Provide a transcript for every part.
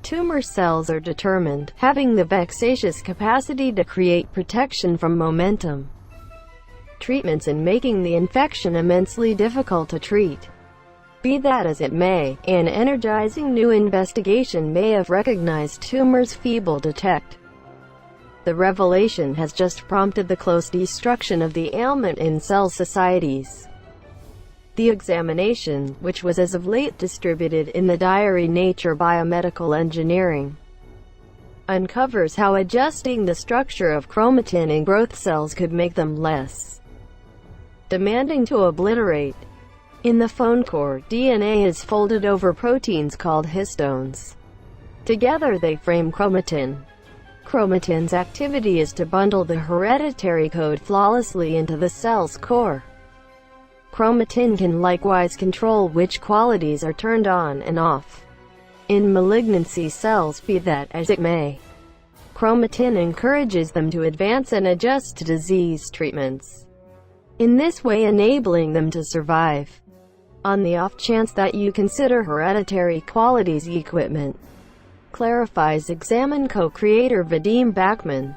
tumor cells are determined, having the vexatious capacity to create protection from momentum treatments and making the infection immensely difficult to treat. Be that as it may, an energizing new investigation may have recognized tumors feeble detect. The revelation has just prompted the close destruction of the ailment in cell societies. The examination, which was as of late distributed in the diary Nature Biomedical Engineering, uncovers how adjusting the structure of chromatin in growth cells could make them less demanding to obliterate. In the phone core, DNA is folded over proteins called histones. Together they frame chromatin. Chromatin's activity is to bundle the hereditary code flawlessly into the cell's core. Chromatin can likewise control which qualities are turned on and off in malignancy cells. Be that as it may, chromatin encourages them to advance and adjust to disease treatments, in this way enabling them to survive. On the off chance that you consider hereditary qualities equipment, clarifies Examine co-creator Vadim Bachman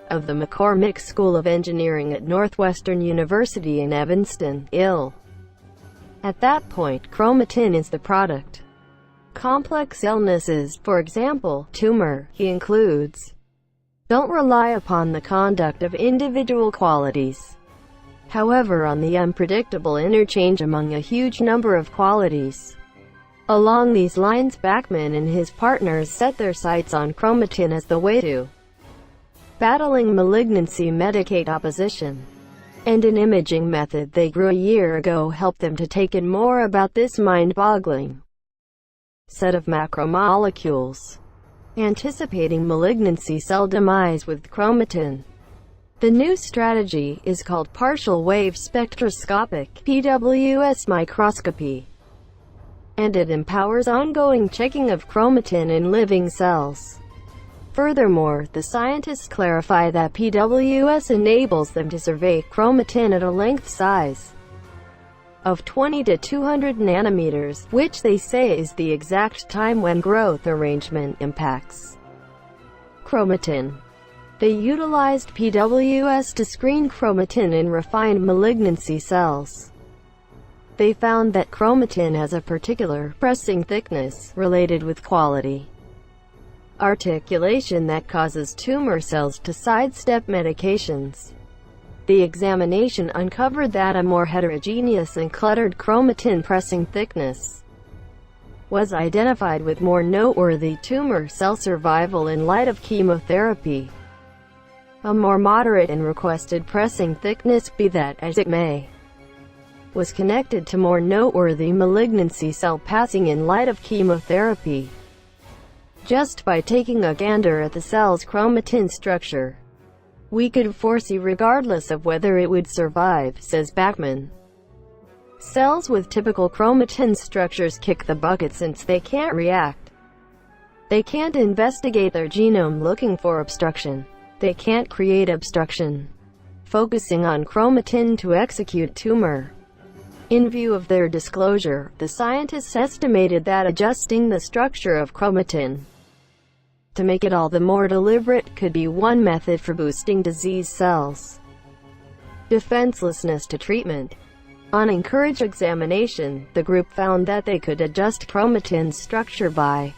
of the McCormick School of Engineering at Northwestern University in Evanston, Ill. At that point, chromatin is the product. Complex illnesses, for example, tumor, he includes, don't rely upon the conduct of individual qualities, however, on the unpredictable interchange among a huge number of qualities. Along these lines, Bachman and his partners set their sights on chromatin as the way to battling malignancy medicate opposition. And an imaging method they grew a year ago helped them to take in more about this mind-boggling set of macromolecules, anticipating malignancy cell demise with chromatin. The new strategy is called partial wave spectroscopic (PWS) microscopy, and it empowers ongoing checking of chromatin in living cells. Furthermore, the scientists clarify that PWS enables them to survey chromatin at a length size of 20 to 200 nanometers, which they say is the exact time when growth arrangement impacts chromatin. They utilized PWS to screen chromatin in refined malignancy cells. They found that chromatin has a particular pressing thickness, related with quality articulation, that causes tumor cells to sidestep medications. The examination uncovered that a more heterogeneous and cluttered chromatin pressing thickness was identified with more noteworthy tumor cell survival in light of chemotherapy. A more moderate and requested pressing thickness, be that as it may, was connected to more noteworthy malignancy cell passing in light of chemotherapy. Just by taking a gander at the cell's chromatin structure, we could foresee regardless of whether it would survive, says Bachman. Cells with typical chromatin structures kick the bucket since they can't react. They can't investigate their genome looking for obstruction. They can't create obstruction, focusing on chromatin to execute tumor. In view of their disclosure, the scientists estimated that adjusting the structure of chromatin to make it all the more deliberate could be one method for boosting disease cells' defenselessness to treatment. On encouraged examination, the group found that they could adjust chromatin's structure by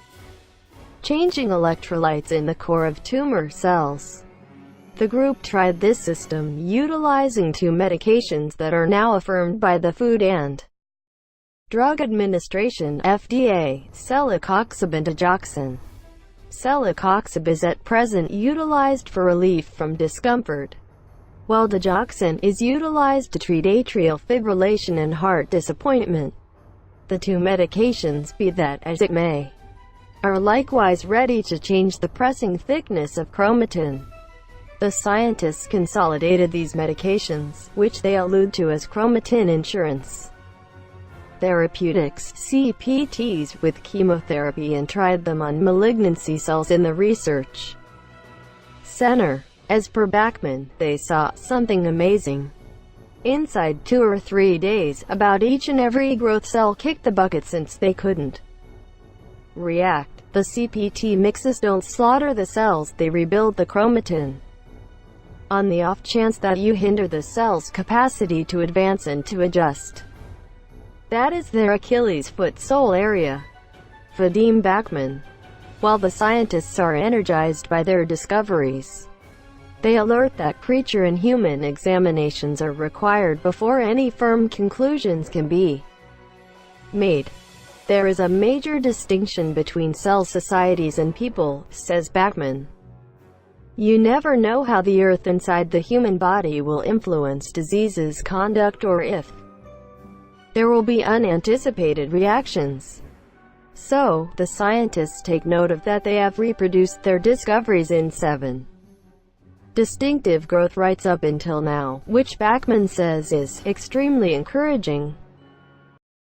changing electrolytes in the core of tumor cells. The group tried this system utilizing two medications that are now affirmed by the Food and Drug Administration (FDA), celecoxib and digoxin. Celecoxib is at present utilized for relief from discomfort, while digoxin is utilized to treat atrial fibrillation and heart disappointment. The two medications, be that as it may, are likewise ready to change the pressing thickness of chromatin. The scientists consolidated these medications, which they allude to as chromatin insurance therapeutics (CPTs), with chemotherapy and tried them on malignancy cells in the research center. As per Bachman, they saw something amazing. Inside 2 or 3 days, about each and every growth cell kicked the bucket since they couldn't react. The CPT mixes don't slaughter the cells, they rebuild the chromatin. On the off chance that you hinder the cell's capacity to advance and to adjust. That is their Achilles foot sole area. Vadim Bachman. While the scientists are energized by their discoveries, they alert that creature and human examinations are required before any firm conclusions can be made. There is a major distinction between cell societies and people, says Bachman. You never know how the earth inside the human body will influence disease's conduct or if there will be unanticipated reactions. So, the scientists take note of that they have reproduced their discoveries in 7 distinctive growth rates up until now, which Bachman says is extremely encouraging.